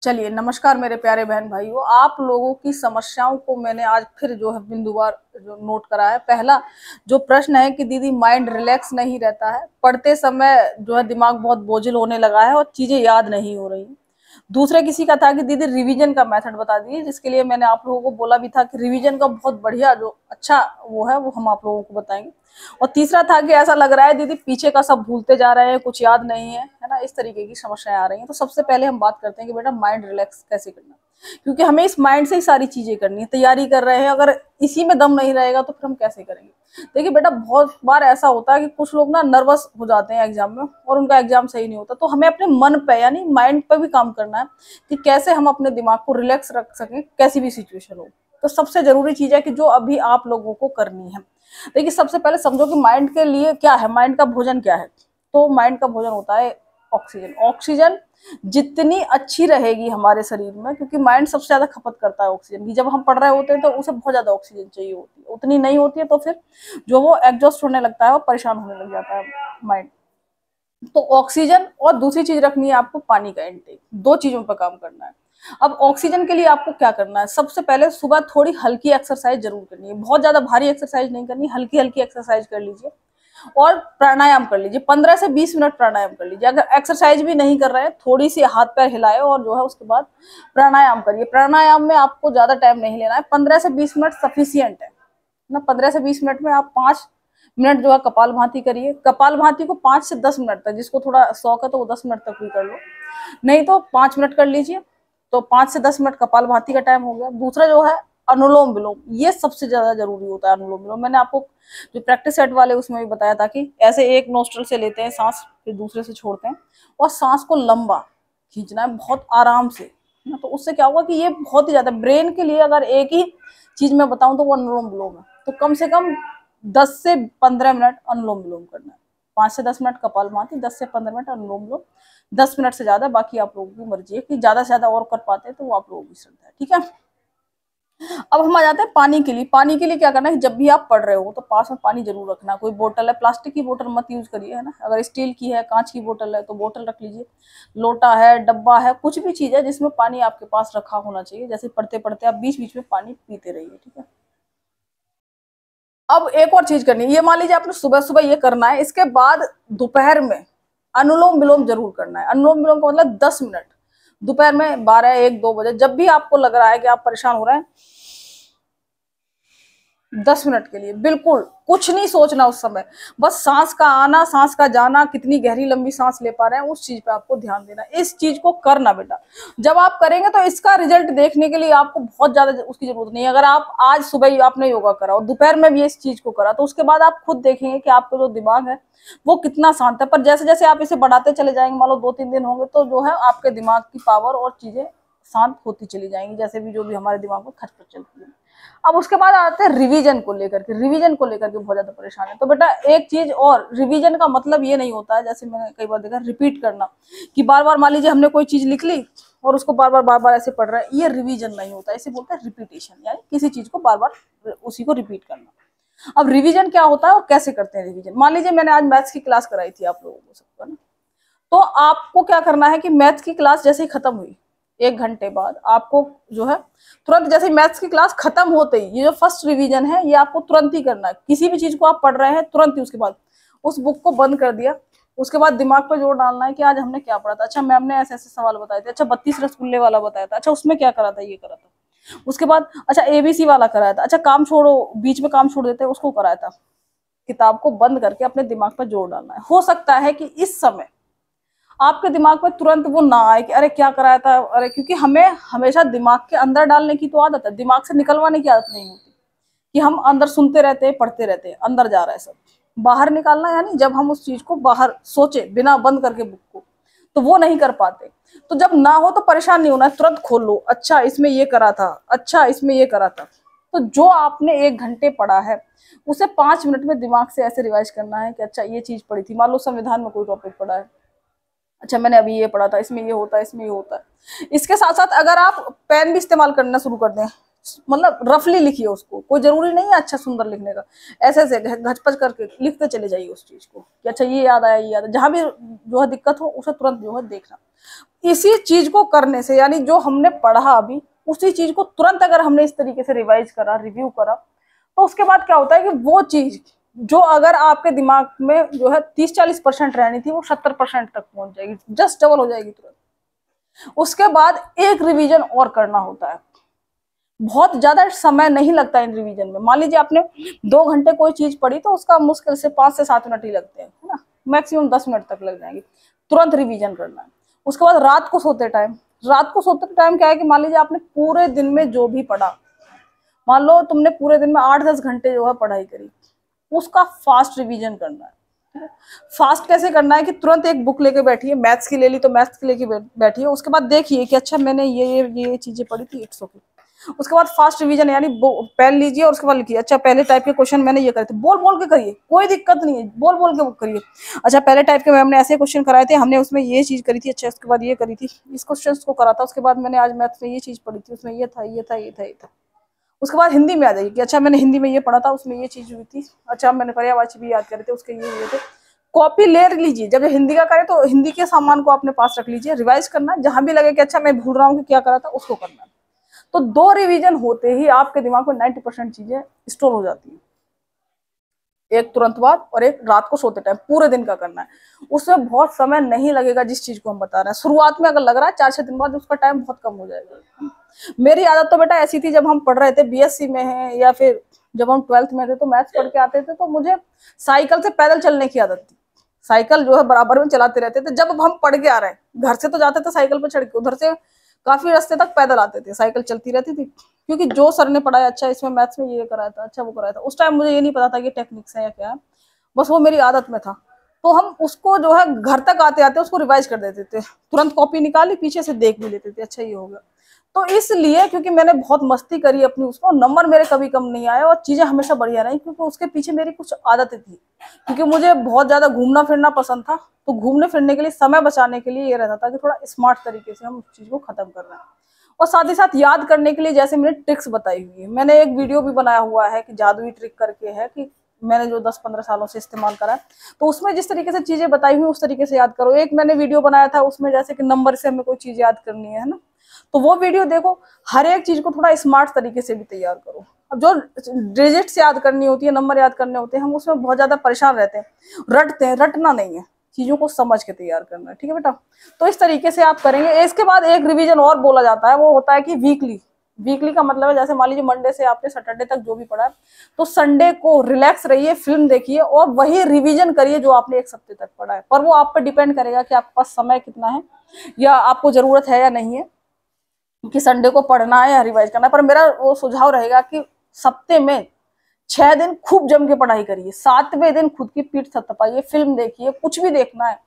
चलिए, नमस्कार मेरे प्यारे बहन भाइयों। आप लोगों की समस्याओं को मैंने आज फिर जो है बिंदुवार जो नोट करा है। पहला जो प्रश्न है कि दीदी माइंड रिलैक्स नहीं रहता है, पढ़ते समय जो है दिमाग बहुत बोझिल होने लगा है और चीजें याद नहीं हो रही। दूसरे किसी का था कि दीदी रिवीजन का मेथड बता दीजिए, जिसके लिए मैंने आप लोगों को बोला भी था कि रिवीजन का बहुत बढ़िया जो अच्छा वो है वो हम आप लोगों को बताएंगे। और तीसरा था कि ऐसा लग रहा है दीदी पीछे का सब भूलते जा रहे हैं, कुछ याद नहीं है ना, इस तरीके की समस्याएं आ रही हैं। तो सबसे पहले हम बात करते हैं कि बेटा माइंड रिलैक्स कैसे करना, क्योंकि हमें इस माइंड से ही सारी चीजें करनी है। तैयारी कर रहे हैं, अगर इसी में दम नहीं रहेगा तो फिर हम कैसे करेंगे। देखिए बेटा, बहुत बार ऐसा होता है कि कुछ लोग ना नर्वस हो जाते हैं एग्जाम में और उनका एग्जाम सही नहीं होता। तो हमें अपने मन पे यानी माइंड पे भी काम करना है कि कैसे हम अपने दिमाग को रिलैक्स रख सकें कैसी भी सिचुएशन हो। तो सबसे जरूरी चीज है कि जो अभी आप लोगों को करनी है, देखिए सबसे पहले समझो कि माइंड के लिए क्या है, माइंड का भोजन क्या है। तो माइंड का भोजन होता है ऑक्सीजन। ऑक्सीजन जितनी अच्छी रहेगी हमारे शरीर में, क्योंकि माइंड सबसे ज्यादा खपत करता है ऑक्सीजन की। जब हम पढ़ रहे होते हैं तो उसे बहुत ज्यादा ऑक्सीजन चाहिए होती है, उतनी नहीं होती है तो फिर जो वो एग्जॉस्ट होने लगता है, वो परेशान होने लग जाता है माइंड। तो ऑक्सीजन और दूसरी चीज रखनी है आपको पानी का इंटेक, दो चीजों पर काम करना है। अब ऑक्सीजन के लिए आपको क्या करना है, सबसे पहले सुबह थोड़ी हल्की एक्सरसाइज जरूर करनी है, बहुत ज्यादा भारी एक्सरसाइज नहीं करनी, हल्की हल्की एक्सरसाइज कर लीजिए और प्राणायाम कर लीजिए। 15 से 20 मिनट प्राणायाम कर लीजिए। अगर एक्सरसाइज भी नहीं कर रहे हैं, थोड़ी सी हाथ पैर हिलाए और जो है उसके बाद प्राणायाम करिए। प्राणायाम में आपको ज्यादा टाइम नहीं लेना है, 15 से 20 मिनट सफिशियंट है ना। 15 से 20 मिनट में आप 5 मिनट जो है कपाल भाती करिए। कपाल भाती को 5 से 10 मिनट तक, जिसको थोड़ा शौक है तो वो 10 मिनट तक भी कर लो, नहीं तो 5 मिनट कर लीजिए। तो 5 से 10 मिनट कपाल भाती का टाइम हो गया। दूसरा जो है अनुलोम विलोम, ये सबसे ज्यादा जरूरी होता है। अनुलोम विलोम मैंने आपको जो प्रैक्टिस सेट वाले उसमें भी बताया था कि ऐसे एक नोस्ट्रल से लेते हैं सांस, फिर दूसरे से छोड़ते हैं और सांस को लंबा खींचना है बहुत आराम से ना। तो उससे क्या होगा कि ये बहुत ही ज्यादा ब्रेन के लिए, अगर एक ही चीज मैं बताऊं तो वो अनुलोम विलोम है। तो कम से कम 10 से 15 मिनट अनुलोम विलोम करना है। 5 से 10 मिनट कपालभाति, 10 से 15 मिनट अनुलोम विलोम, 10 मिनट से ज्यादा बाकी आप लोगों की मर्जी है कि ज्यादा से ज्यादा और कर पाते हैं तो वो आप लोगों की श्रद्धा है, ठीक है। अब हम आ जाते हैं पानी के लिए। पानी के लिए क्या करना है, जब भी आप पढ़ रहे हो तो पास में पानी जरूर रखना। कोई बोतल है, प्लास्टिक की बोतल मत यूज करिए, है ना। अगर स्टील की है, कांच की बोतल है तो बोतल रख लीजिए। लोटा है, डब्बा है, कुछ भी चीज है जिसमें पानी आपके पास रखा होना चाहिए। जैसे पढ़ते पढ़ते आप बीच बीच में पानी पीते रहिए, ठीक है। अब एक और चीज करनी है, ये मान लीजिए आपने सुबह सुबह ये करना है, इसके बाद दोपहर में अनुलोम विलोम जरूर करना है। अनुलोम विलोम का मतलब 10 मिनट दोपहर में 12, 1, 2 बजे, जब भी आपको लग रहा है कि आप परेशान हो रहे हैं, 10 मिनट के लिए बिल्कुल कुछ नहीं सोचना उस समय। बस सांस का आना, सांस का जाना, कितनी गहरी लंबी सांस ले पा रहे हैं, उस चीज पे आपको ध्यान देना। इस चीज को करना बेटा, जब आप करेंगे तो इसका रिजल्ट देखने के लिए आपको बहुत ज्यादा उसकी जरूरत नहीं है। अगर आप आज सुबह ही आपने योगा करा और दोपहर में भी इस चीज को करा, तो उसके बाद आप खुद देखेंगे कि आपका जो दिमाग है वो कितना शांत है। पर जैसे जैसे आप इसे बढ़ाते चले जाएंगे, मान लो 2-3 दिन होंगे, तो जो है आपके दिमाग की पावर और चीजें शांत होती चली जाएंगी, जैसे भी जो भी हमारे दिमाग में खचपच चलती है। अब उसके बाद आते हैं रिवीजन को लेकर के। रिवीजन को लेकर के बहुत ज्यादा परेशान है, तो बेटा एक चीज और, रिवीजन का मतलब ये नहीं होता है, जैसे मैंने कई बार देखा, रिपीट करना कि बार बार मान लीजिए हमने कोई चीज लिख ली और उसको बार बार ऐसे पढ़ रहे हैं, ये रिवीजन नहीं होता। इसे बोलते हैं रिपीटेशन, यानी किसी चीज को बार बार उसी को रिपीट करना। अब रिवीजन क्या होता है और कैसे करते हैं रिवीजन। मान लीजिए मैंने आज मैथ्स की क्लास कराई थी आप लोगों को सबको, ना। तो आपको क्या करना है कि मैथ्स की क्लास जैसे ही खत्म हुई, 1 घंटे बाद आपको जो है तुरंत, जैसे मैथ्स की क्लास खत्म होते ही, ये जो फर्स्ट रिवीजन है ये आपको तुरंत ही करना है। किसी भी चीज को आप पढ़ रहे हैं तुरंत ही उसके बाद उस बुक को बंद कर दिया। उसके बाद दिमाग पर जोर डालना है कि आज हमने क्या पढ़ा था। अच्छा, मैम ने ऐसे ऐसे सवाल बताए थे। अच्छा, 32 रसगुल्ले वाला बताया था। अच्छा, उसमें क्या करा था, ये करा था। उसके बाद अच्छा एबीसी वाला कराया था। अच्छा, काम छोड़ो, बीच में काम छोड़ देते हैं, उसको कराया था। किताब को बंद करके अपने दिमाग पर जोर डालना है। हो सकता है कि इस समय आपके दिमाग में तुरंत वो ना आए कि अरे क्या कराया था, अरे, क्योंकि हमें हमेशा दिमाग के अंदर डालने की तो आदत है, दिमाग से निकलवाने की आदत नहीं होती कि हम अंदर सुनते रहते हैं, पढ़ते रहते हैं, अंदर जा रहा है सब। बाहर निकालना यानी जब हम उस चीज को बाहर सोचे बिना बंद करके बुक को, तो वो नहीं कर पाते। तो जब ना हो तो परेशान नहीं होना है, तुरंत खोल लो। अच्छा, इसमें ये करा था, अच्छा इसमें ये करा था। तो जो आपने 1 घंटे पढ़ा है उसे 5 मिनट में दिमाग से ऐसे रिवाइज करना है कि अच्छा ये चीज पढ़ी थी। मान लो संविधान में कोई टॉपिक पढ़ा है, अच्छा मैंने अभी ये पढ़ा था, इसमें ये होता है, इसमें ये होता है। इसके साथ साथ अगर आप पेन भी इस्तेमाल करना शुरू कर दें, मतलब रफली लिखिए उसको, कोई जरूरी नहीं है अच्छा सुंदर लिखने का, ऐसे ऐसे घचपच करके लिखते चले जाइए उस चीज को कि अच्छा ये याद आया, ये याद है। जहां भी जो है दिक्कत हो उसे तुरंत जो है देखना। इसी चीज को करने से, यानी जो हमने पढ़ा अभी उसी चीज को तुरंत अगर हमने इस तरीके से रिवाइज करा, रिव्यू करा, तो उसके बाद क्या होता है कि वो चीज जो अगर आपके दिमाग में जो है 30-40% रहनी थी, वो 70% तक पहुंच जाएगी, जस्ट डबल हो जाएगी तुरंत। उसके बाद एक रिवीजन और करना होता है। बहुत ज्यादा समय नहीं लगता इन रिवीजन में। मान लीजिए आपने 2 घंटे कोई चीज पढ़ी, तो उसका मुश्किल से 5 से 7 मिनट ही लगते हैं, है ना, मैक्सिमम 10 मिनट तक लग जाएंगे। तुरंत रिवीजन करना है। उसके बाद रात को सोते टाइम क्या है कि मान लीजिए आपने पूरे दिन में जो भी पढ़ा, मान लो तुमने पूरे दिन में 8-10 घंटे जो है पढ़ाई करी, उसका फास्ट रिवीजन करना है। फास्ट कैसे करना है कि तुरंत एक बुक लेके बैठिए, मैथ्स की ले ली तो मैथ्स की लेके बैठिए, उसके बाद देखिए कि अच्छा मैंने ये चीजें पढ़ी थी, इट्स ओके। उसके बाद फास्ट रिवीजन, यानी पेन लीजिए और उसके बाद लिखिए, अच्छा पहले टाइप के क्वेश्चन मैंने ये करे थे, बोल बोल के करिए, कोई दिक्कत नहीं है, बोल बोल के करिए। अच्छा पहले टाइप के मैम ने ऐसे क्वेश्चन कराए थे, हमने उसमें ये चीज करी थी, अच्छा उसके बाद ये करी थी, इस क्वेश्चन को करा था, उसके बाद मैंने आज मैथ्स में ये चीज पढ़ी थी, उसमें ये था ये था ये था ये था। उसके बाद हिंदी में आ जाइए कि अच्छा मैंने हिंदी में ये पढ़ा था, उसमें ये चीज हुई थी, अच्छा मैंने पर्यायवाची भी याद करे थे, उसके ये हुए थे। कॉपी ले लीजिए, जब हिंदी का करें तो हिंदी के सामान को अपने पास रख लीजिए, रिवाइज करना है, जहां भी लगे कि अच्छा मैं भूल रहा हूँ कि क्या करा था, उसको करना है। तो 2 रिवीजन होते ही आपके दिमाग में 90% चीजें स्टोर हो जाती है। एक तुरंत बाद और एक रात को सोते टाइम, पूरे दिन का करना है। उसमें बहुत समय नहीं लगेगा जिस चीज को हम बता रहे हैं। शुरुआत में अगर लग रहा है 4-6 दिन बाद, उसका टाइम बहुत कम हो जाएगा। मेरी आदत तो बेटा ऐसी थी, जब हम पढ़ रहे थे बीएससी में है या फिर जब हम 12th में थे, तो मैथ्स पढ़ के आते थे, तो मुझे साइकिल से पैदल चलने की आदत थी। साइकिल जो है बराबर में चलाते रहते थे। जब हम पढ़ के आ रहे हैं, घर से तो जाते थे साइकिल पर चढ़ के, उधर से काफी रास्ते तक पैदल आते थे, साइकिल चलती रहती थी, क्योंकि जो सर ने पढ़ाया, अच्छा इसमें मैथ्स में ये कराया था, अच्छा वो कराया था, उस टाइम मुझे ये नहीं पता था कि टेक्निक्स है या क्या है, बस वो मेरी आदत में था। तो हम उसको जो है घर तक आते आते उसको रिवाइज कर देते थे, तुरंत कॉपी निकाली, पीछे से देख भी लेते थे, अच्छा ये हो गया। तो इसलिए क्योंकि मैंने बहुत मस्ती करी अपनी, उसको नंबर मेरे कभी कम नहीं आए और चीजें हमेशा बढ़िया रही, क्योंकि उसके पीछे मेरी कुछ आदतें थी। क्योंकि मुझे बहुत ज्यादा घूमना फिरना पसंद था, तो घूमने फिरने के लिए, समय बचाने के लिए ये रहता था कि थोड़ा स्मार्ट तरीके से हम उस चीज को खत्म कर रहे हैं। और साथ ही साथ याद करने के लिए जैसे मैंने ट्रिक्स बताई हुई है, मैंने एक वीडियो भी बनाया हुआ है कि जादुई ट्रिक करके है, कि मैंने जो 10-15 सालों से इस्तेमाल करा है, तो उसमें जिस तरीके से चीजें बताई हुई उस तरीके से याद करो। एक मैंने वीडियो बनाया था उसमें जैसे कि नंबर से हमें कोई चीज याद करनी है ना, तो वो वीडियो देखो। हर एक चीज को थोड़ा स्मार्ट तरीके से भी तैयार करो। अब जो डिजिट्स याद करनी होती है, नंबर याद करने होते हैं, हम उसमें बहुत ज्यादा परेशान रहते हैं, रटते हैं। रटना नहीं है, चीजों को समझ के तैयार करना है, ठीक है बेटा। तो इस तरीके से आप करेंगे। इसके बाद एक रिवीजन और बोला जाता है, वो होता है कि वीकली का मतलब है, जैसे मान लीजिए मंडे से आपने सैटरडे तक जो भी पढ़ा है, तो संडे को रिलैक्स रहिए, फिल्म देखिए और वही रिवीजन करिए जो आपने एक हफ्ते तक पढ़ा है। पर वो आप पे डिपेंड करेगा कि आपके पास समय कितना है, या आपको जरूरत है या नहीं है कि संडे को पढ़ना है या रिवाइज करना है। पर मेरा वो सुझाव रहेगा कि सप्ते में 6 दिन खूब जम के पढ़ाई करिए, 7वें दिन खुद की पीठ थपथपाइए, फिल्म देखिए, कुछ भी देखना है,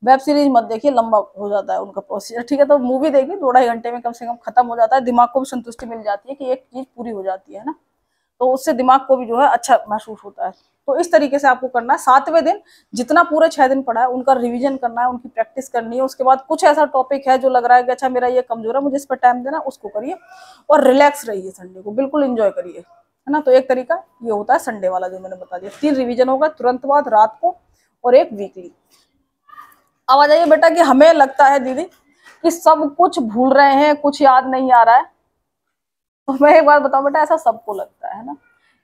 वेब सीरीज मत देखिए, लंबा हो जाता है उनका प्रोसीजर, ठीक है। तो मूवी देखिए, 2-2.5 घंटे में कम से कम खत्म हो जाता है, दिमाग को भी संतुष्टि मिल जाती है कि एक चीज पूरी हो जाती है ना, तो उससे दिमाग को भी जो है अच्छा महसूस होता है। तो इस तरीके से आपको करना है। 7वें दिन जितना पूरे 6 दिन पढ़ा है उनका रिवीजन करना है, उनकी प्रैक्टिस करनी है। उसके बाद कुछ ऐसा टॉपिक है जो लग रहा है कि अच्छा मेरा ये कमजोर है, मुझे इस पर टाइम देना, उसको करिए और रिलैक्स रहिए, संडे को बिल्कुल एंजॉय करिए, है ना। तो एक तरीका ये होता है संडे वाला जो मैंने बता दिया। 3 रिवीजन होगा, तुरंत बाद, रात को और एक वीकली। अब आ जाइए बेटा कि हमें लगता है दीदी कि सब कुछ भूल रहे हैं, कुछ याद नहीं आ रहा है। तो मैं एक बात बताऊं बेटा, ऐसा सबको लगता है ना।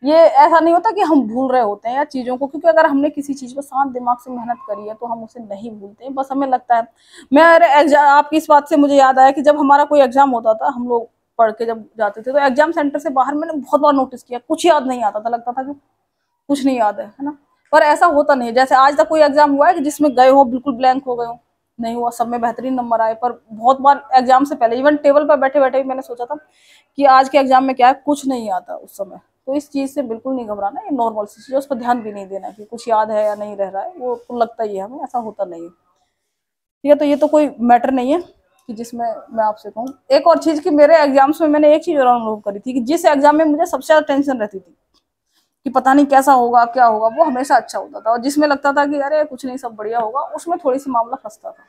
ये ऐसा नहीं होता कि हम भूल रहे होते हैं या चीजों को, क्योंकि अगर हमने किसी चीज पर शांत दिमाग से मेहनत करी है तो हम उसे नहीं भूलते हैं, बस हमें लगता है। मेरे एग्जाम, आपकी इस बात से मुझे याद आया कि जब हमारा कोई एग्जाम होता था, हम लोग पढ़ के जब जाते थे, तो एग्जाम सेंटर से बाहर मैंने बहुत बार नोटिस किया, कुछ याद नहीं आता था, लगता था कि कुछ नहीं याद है ना। पर ऐसा होता नहीं है। जैसे आज तक कोई एग्जाम हुआ है कि जिसमें गए हो बिल्कुल ब्लैंक हो गए हो? नहीं हुआ, सब में बेहतरीन नंबर आए। पर बहुत बार एग्जाम से पहले, इवन टेबल पर बैठे बैठे भी मैंने सोचा था कि आज के एग्जाम में क्या है, कुछ नहीं आता उस समय। तो इस चीज से बिल्कुल नहीं घबराना, ये नॉर्मल सी चीज है, उस पर ध्यान भी नहीं देना कि कुछ याद है या नहीं रह रहा है, वो तो लगता ही है हमें, ऐसा होता नहीं है, ठीक है। तो ये तो कोई मैटर नहीं है कि जिसमें मैं आपसे कहूँ। एक और चीज कि मेरे एग्जाम्स में मैंने एक चीज और अनुभव करी थी कि जिस एग्जाम में मुझे सबसे ज्यादा टेंशन रहती थी कि पता नहीं कैसा होगा क्या होगा, वो हमेशा अच्छा होता था। और जिसमें लगता था कि अरे कुछ नहीं सब बढ़िया होगा, उसमें थोड़ी सी मामला फंसता था,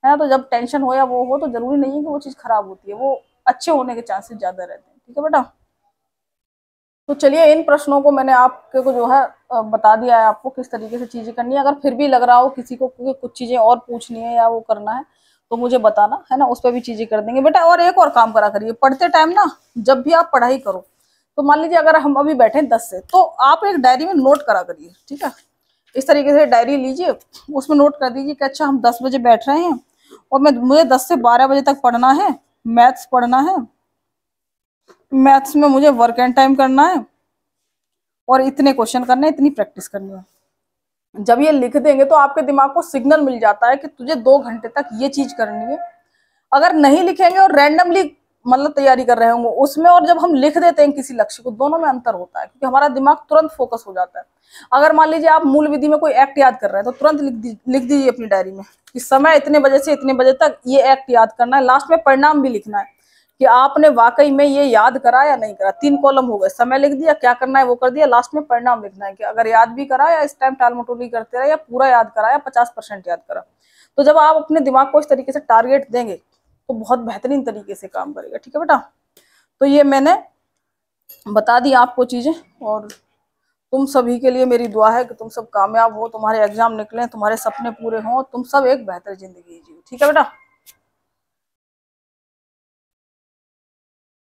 है ना। तो जब टेंशन हो या वो हो, तो जरूरी नहीं है कि वो चीज खराब होती है, वो अच्छे होने के चांसेस ज्यादा रहते हैं, ठीक है बेटा। तो चलिए, इन प्रश्नों को मैंने आपको जो है बता दिया है, आपको किस तरीके से चीजें करनी है। अगर फिर भी लग रहा हो किसी को कि कुछ चीजें और पूछनी है या वो करना है, तो मुझे बताना, है ना, उस पर भी चीजें कर देंगे बेटा। और एक और काम करा करिए, पढ़ते टाइम ना जब भी आप पढ़ाई करो तो मान लीजिए अगर हम अभी बैठे 10 से, तो आप एक डायरी में नोट करा करिए, ठीक है। इस तरीके से डायरी लीजिए, उसमें नोट कर दीजिए कि अच्छा हम 10 बजे बैठ रहे हैं और मुझे 10 से 12 बजे तक पढ़ना है, मैथ्स पढ़ना है, मैथ्स में मुझे वर्क एंड टाइम करना है और इतने क्वेश्चन करने हैं, इतनी प्रैक्टिस करनी है। जब ये लिख देंगे तो आपके दिमाग को सिग्नल मिल जाता है कि तुझे 2 घंटे तक ये चीज करनी है। अगर नहीं लिखेंगे और रैंडमली मतलब तैयारी कर रहे होंगे उसमें, और जब हम लिख देते हैं किसी लक्ष्य को, दोनों में अंतर होता है, क्योंकि हमारा दिमाग तुरंत फोकस हो जाता है। अगर मान लीजिए आप मूल विधि में कोई एक्ट याद कर रहे हैं तो तुरंत लिख दीजिए अपनी डायरी में कि समय इतने बजे से इतने बजे तक ये एक्ट याद करना है। लास्ट में परिणाम भी लिखना है कि आपने वाकई में ये याद करा या नहीं करा। 3 कॉलम हो गए, समय लिख दिया, क्या करना है वो कर दिया, लास्ट में परिणाम लिखना है कि अगर याद भी करा या इस टाइम टालमटोली करते रहे या पूरा याद करा या 50% याद करा। तो जब आप अपने दिमाग को इस तरीके से टारगेट देंगे तो बहुत बेहतरीन तरीके से काम करेगा, ठीक है बेटा। तो ये मैंने बता दी आपको चीजें, और तुम सभी के लिए मेरी दुआ है कि तुम सब कामयाब हो, तुम्हारे एग्जाम निकले, तुम्हारे सपने पूरे हों, तुम सब एक बेहतर जिंदगी जियो, ठीक है बेटा।